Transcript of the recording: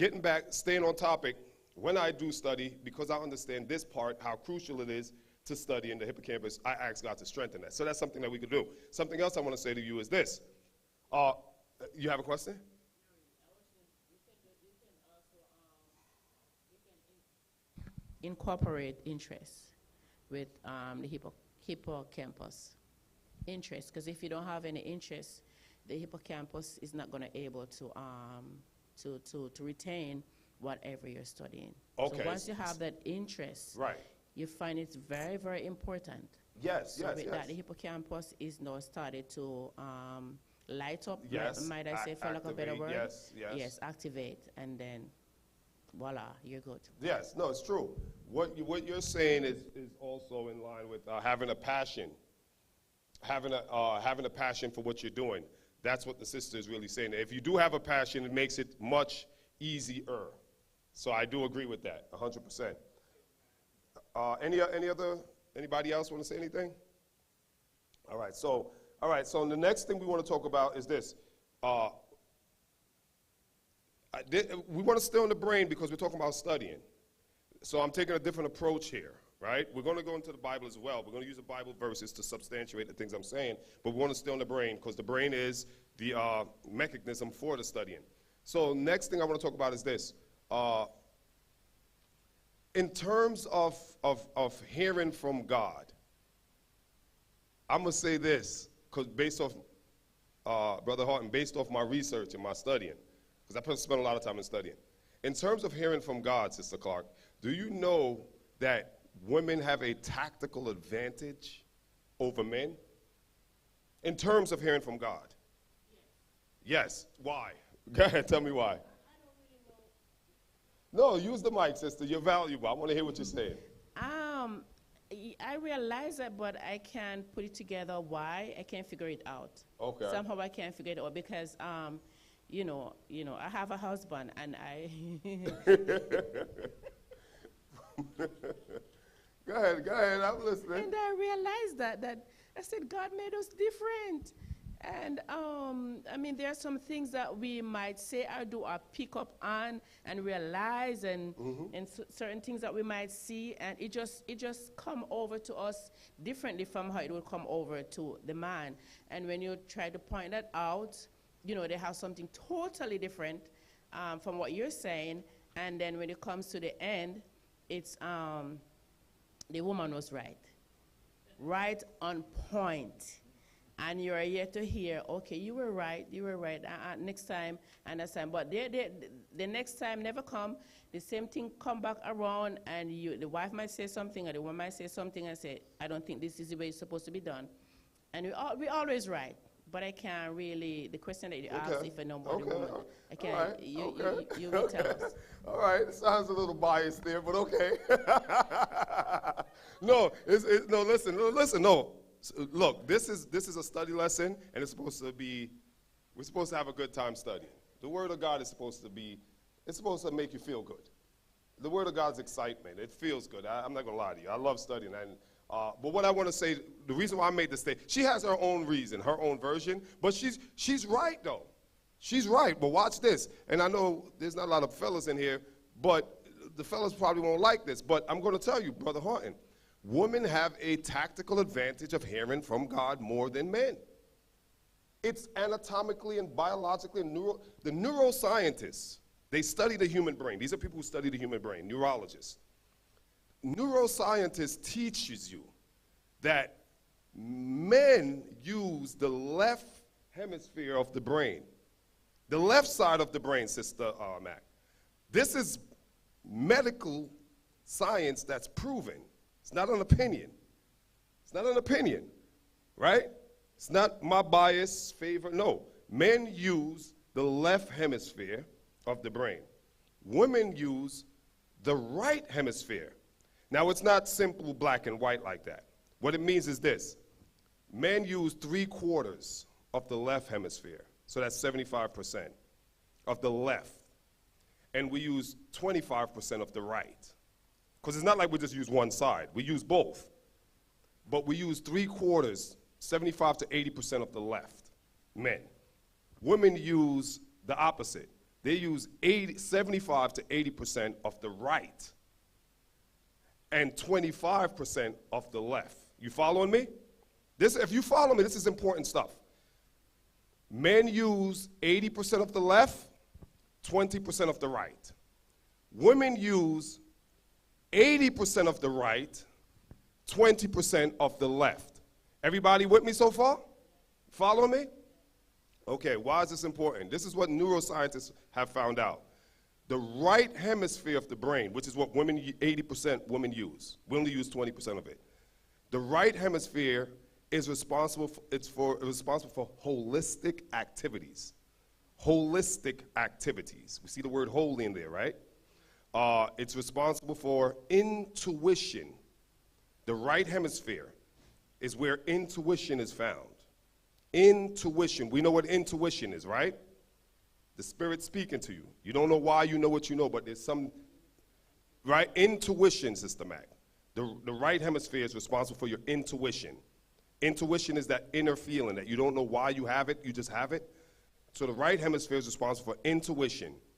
getting back, staying on topic, when I do study, because I understand this part, how crucial it is to study in the hippocampus, I ask God to strengthen that. So that's something that we could do. Something else I want to say to you is this. You have a question? Incorporate interest with the hippocampus. Interest, because if you don't have any interest, the hippocampus is not going to able to retain whatever you're studying. Okay. So once you have that interest, right, you find it's very, very important. Yes, so yes, with yes. that, the hippocampus is now started to light up, yes. might I say, for lack of a better word? Yes, yes. Yes, activate, and then voila, you're good. Yes, no, it's true. What you're saying is also in line with having a passion, having a passion for what you're doing. That's what the sister is really saying. If you do have a passion, it makes it much easier. So I do agree with that, 100%. Anybody else want to say anything? All right. So the next thing we want to talk about is this. We want to stay on the brain because we're talking about studying. So I'm taking a different approach here, right? We're going to go into the Bible as well. We're going to use the Bible verses to substantiate the things I'm saying, but we want to stay on the brain because the brain is the mechanism for the studying. So next thing I want to talk about is this. In terms of hearing from God, I'm going to say this, because based off, Brother Horton, based off my research and my studying, because I spent a lot of time in studying. In terms of hearing from God, Sister Clark, do you know that women have a tactical advantage over men? In terms of hearing from God? Yes. Why? Go ahead, tell me why. No, use the mic, sister. You're valuable. I want to hear what you're saying. I realize that, but I can't put it together why. I can't figure it out. Okay. Somehow I can't figure it out because, you know, I have a husband and I... Go ahead, I'm listening. And I realized that I said, God made us different. And, I mean, there are some things that we might say or do or pick up on and realize and certain things that we might see, and it just come over to us differently from how it would come over to the man. And when you try to point that out, you know, they have something totally different from what you're saying. And then when it comes to the end, it's the woman was right on point. And you're yet to hear, okay, you were right, next time, and next time. But the next time never come, the same thing come back around, and the wife might say something, or the woman might say something, and say, I don't think this is the way it's supposed to be done. And we always right, but I can't really, the question that you asked, if I know about the woman, I can't, right. you will tell us. All right, it sounds a little biased there, but okay. No, listen. Look, this is a study lesson, and it's supposed to be, we're supposed to have a good time studying. The Word of God is supposed to be, it's supposed to make you feel good. The Word of God's excitement. It feels good. I'm not going to lie to you. I love studying. And, but what I want to say, the reason why I made this statement, she has her own reason, her own version, but she's right, though. She's right, but watch this. And I know there's not a lot of fellas in here, but the fellas probably won't like this, but I'm going to tell you, Brother Horton, women have a tactical advantage of hearing from God more than men. It's anatomically and biologically, the neuroscientists, they study the human brain. These are people who study the human brain, neurologists. Neuroscientists teaches you that men use the left hemisphere of the brain, the left side of the brain, Sister Mac. This is medical science that's proven. It's not an opinion. It's not an opinion, right? It's not my bias, favor. No, men use the left hemisphere of the brain. Women use the right hemisphere. Now, it's not simple black and white like that. What it means is this. Men use 3/4 of the left hemisphere, so that's 75% of the left. And we use 25% of the right. Because it's not like we just use one side. We use both. But we use 3/4, 75 to 80% of the left, men. Women use the opposite. they use 75 to 80% of the right and 25% of the left. You following me? If you follow me, this is important stuff. Men use 80% of the left, 20% of the right. Women use 80% of the right, 20% of the left. Everybody with me so far? Follow me? Okay, why is this important? This is what neuroscientists have found out. The right hemisphere of the brain, which is what 80% women use. We only use 20% of it. The right hemisphere is responsible for holistic activities. Holistic activities. We see the word holy in there, right? It's responsible for intuition. The right hemisphere is where intuition is found. Intuition. We know what intuition is, right? The Spirit speaking to you. You don't know why you know what you know, but there's some, right? Intuition, Sister Mac. The right hemisphere is responsible for your intuition. Intuition is that inner feeling that you don't know why you have it, you just have it. So the right hemisphere is responsible for intuition.